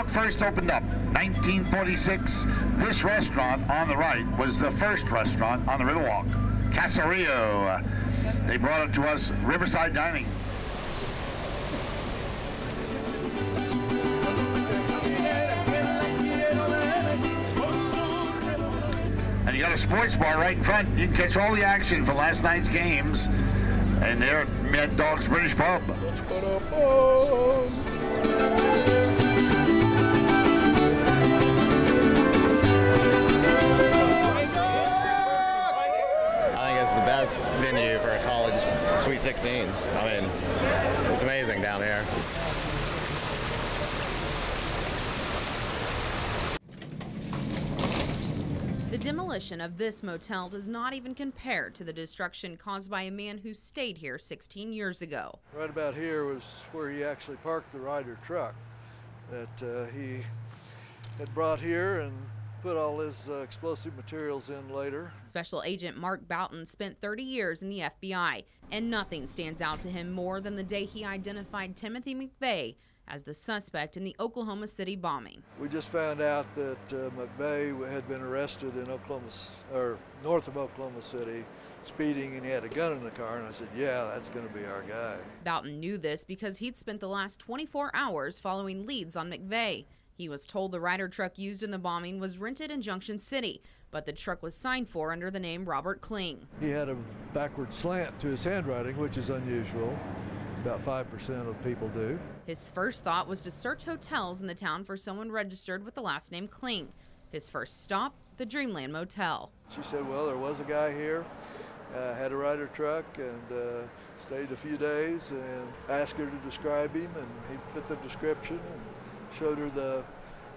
Riverwalk first opened up, 1946, this restaurant on the right was the first restaurant on the Riverwalk. Casa Rio. They brought it to us, Riverside Dining. And you got a sports bar right in front. You can catch all the action for last night's games. And they're at Mad Dog's British Pub. I think it's the best venue for a college Sweet 16. I mean, it's amazing down here. The demolition of this motel does not even compare to the destruction caused by a man who stayed here 16 years ago. Right about here was where he actually parked the Ryder truck that he had brought here and put all his explosive materials in later. Special Agent Mark Boughton spent 30 years in the FBI, and nothing stands out to him more than the day he identified Timothy McVeigh as the suspect in the Oklahoma City bombing. We just found out that McVeigh had been arrested in north of Oklahoma City, speeding, and he had a gun in the car, and I said, yeah, that's going to be our guy. Boughton knew this because he'd spent the last 24 hours following leads on McVeigh. He was told the Ryder truck used in the bombing was rented in Junction City, but the truck was signed for under the name Robert Kling. He had a backward slant to his handwriting, which is unusual. About 5% of people do. His first thought was to search hotels in the town for someone registered with the last name Kling. His first stop, the Dreamland Motel. She said, well, there was a guy here, had a Ryder truck, and stayed a few days, and asked her to describe him, and he fit the description, and showed her the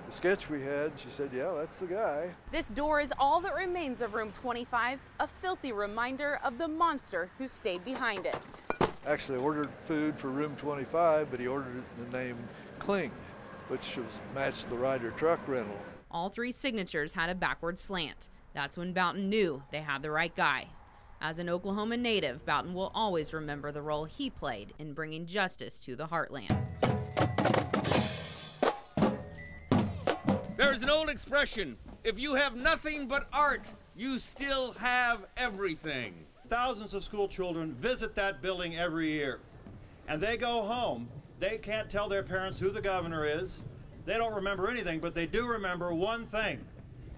sketch we had. She said, yeah, that's the guy. This door is all that remains of room 25, a filthy reminder of the monster who stayed behind it. Actually ordered food for room 25, but he ordered the name Kling, which matched the Ryder truck rental. All three signatures had a backward slant. That's when Boughton knew they had the right guy. As an Oklahoma native, Boughton will always remember the role he played in bringing justice to the heartland. There's an old expression, if you have nothing but art, you still have everything. Thousands of school children visit that building every year, and they go home. They can't tell their parents who the governor is. They don't remember anything, but they do remember one thing.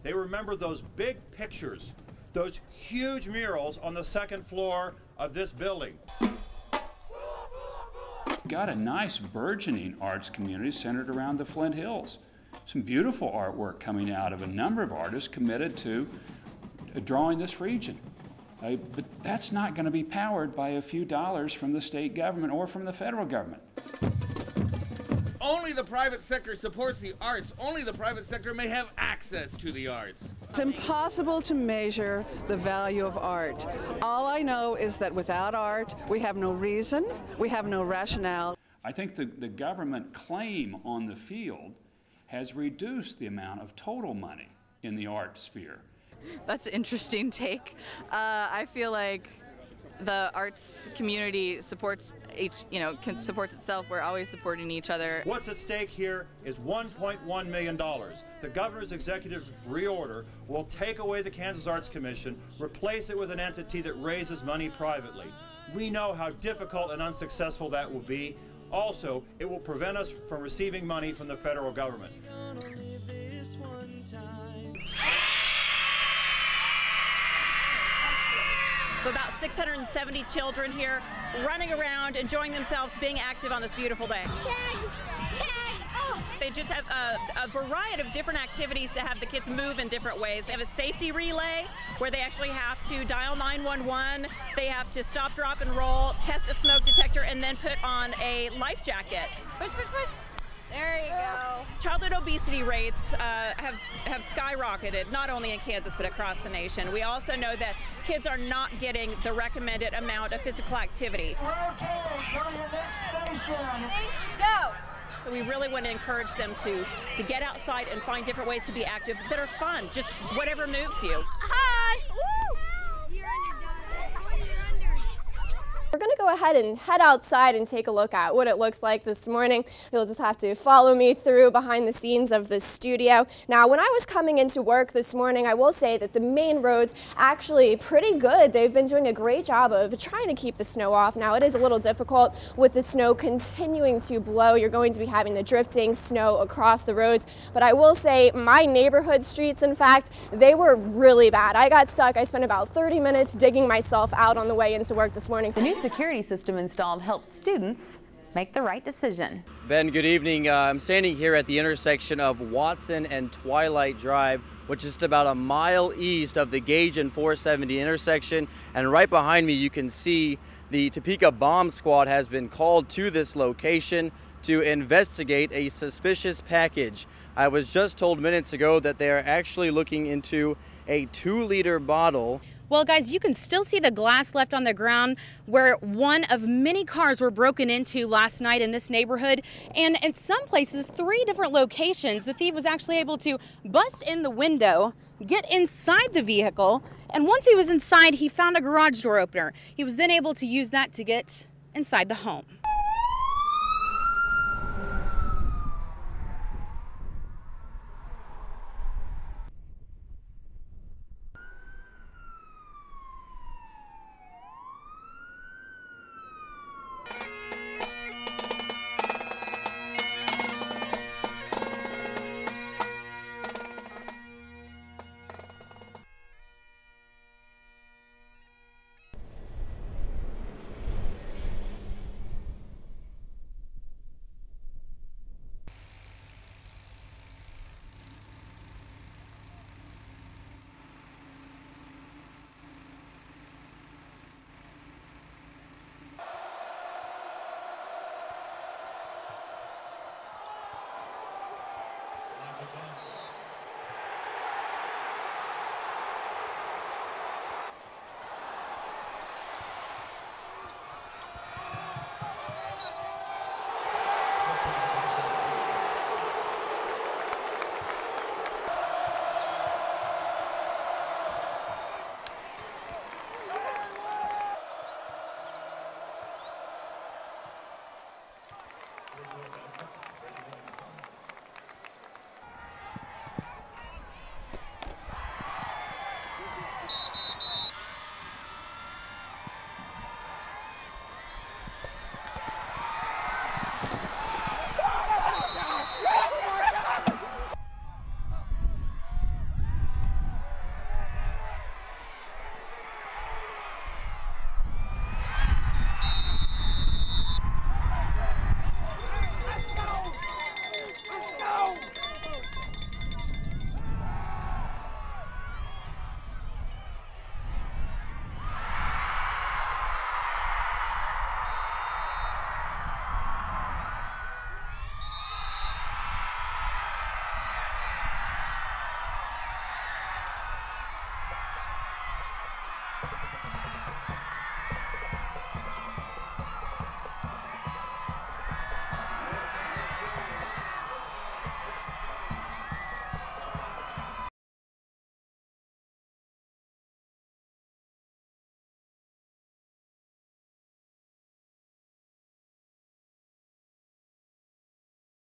They remember those big pictures, those huge murals on the second floor of this building. Got a nice burgeoning arts community centered around the Flint Hills. Some beautiful artwork coming out of a number of artists committed to drawing this region. But that's not going to be powered by a few dollars from the state government or from the federal government. Only the private sector supports the arts. Only the private sector may have access to the arts. It's impossible to measure the value of art. All I know is that without art, we have no reason, we have no rationale. I think the government claim on the field has reduced the amount of total money in the art sphere. That's an interesting take. I feel like the arts community supports supports itself. We're always supporting each other. What's at stake here is $1.1 million. The governor's executive reorder will take away the Kansas Arts Commission, replace it with an entity that raises money privately. We know how difficult and unsuccessful that will be. Also, it will prevent us from receiving money from the federal government. About 670 children here running around, enjoying themselves, being active on this beautiful day. They just have a variety of different activities to have the kids move in different ways. They have a safety relay where they actually have to dial 911. They have to stop, drop, and roll, test a smoke detector, and then put on a life jacket. Push, push, push. There you go. Childhood obesity rates have skyrocketed, not only in Kansas, but across the nation. We also know that kids are not getting the recommended amount of physical activity. Okay, go to your next station. Go! So we really want to encourage them to get outside and find different ways to be active that are fun, just whatever moves you. Hi! Woo! We're going to go ahead and head outside and take a look at what it looks like this morning. You'll just have to follow me through behind the scenes of the studio. Now, when I was coming into work this morning, I will say that the main roads actually pretty good. They've been doing a great job of trying to keep the snow off. Now, it is a little difficult with the snow continuing to blow. You're going to be having the drifting snow across the roads, but I will say my neighborhood streets, in fact, they were really bad. I got stuck. I spent about 30 minutes digging myself out on the way into work this morning. The new security system installed helps students make the right decision. Ben, good evening. I'm standing here at the intersection of Watson and Twilight Drive, which is just about a mile east of the Gage and 470 intersection. And right behind me, you can see the Topeka Bomb Squad has been called to this location to investigate a suspicious package. I was just told minutes ago that they are actually looking into a 2-liter bottle. Well, guys, you can still see the glass left on the ground where one of many cars were broken into last night in this neighborhood. And in some places, 3 different locations, the thief was actually able to bust in the window, get inside the vehicle, and once he was inside, he found a garage door opener. He was then able to use that to get inside the home.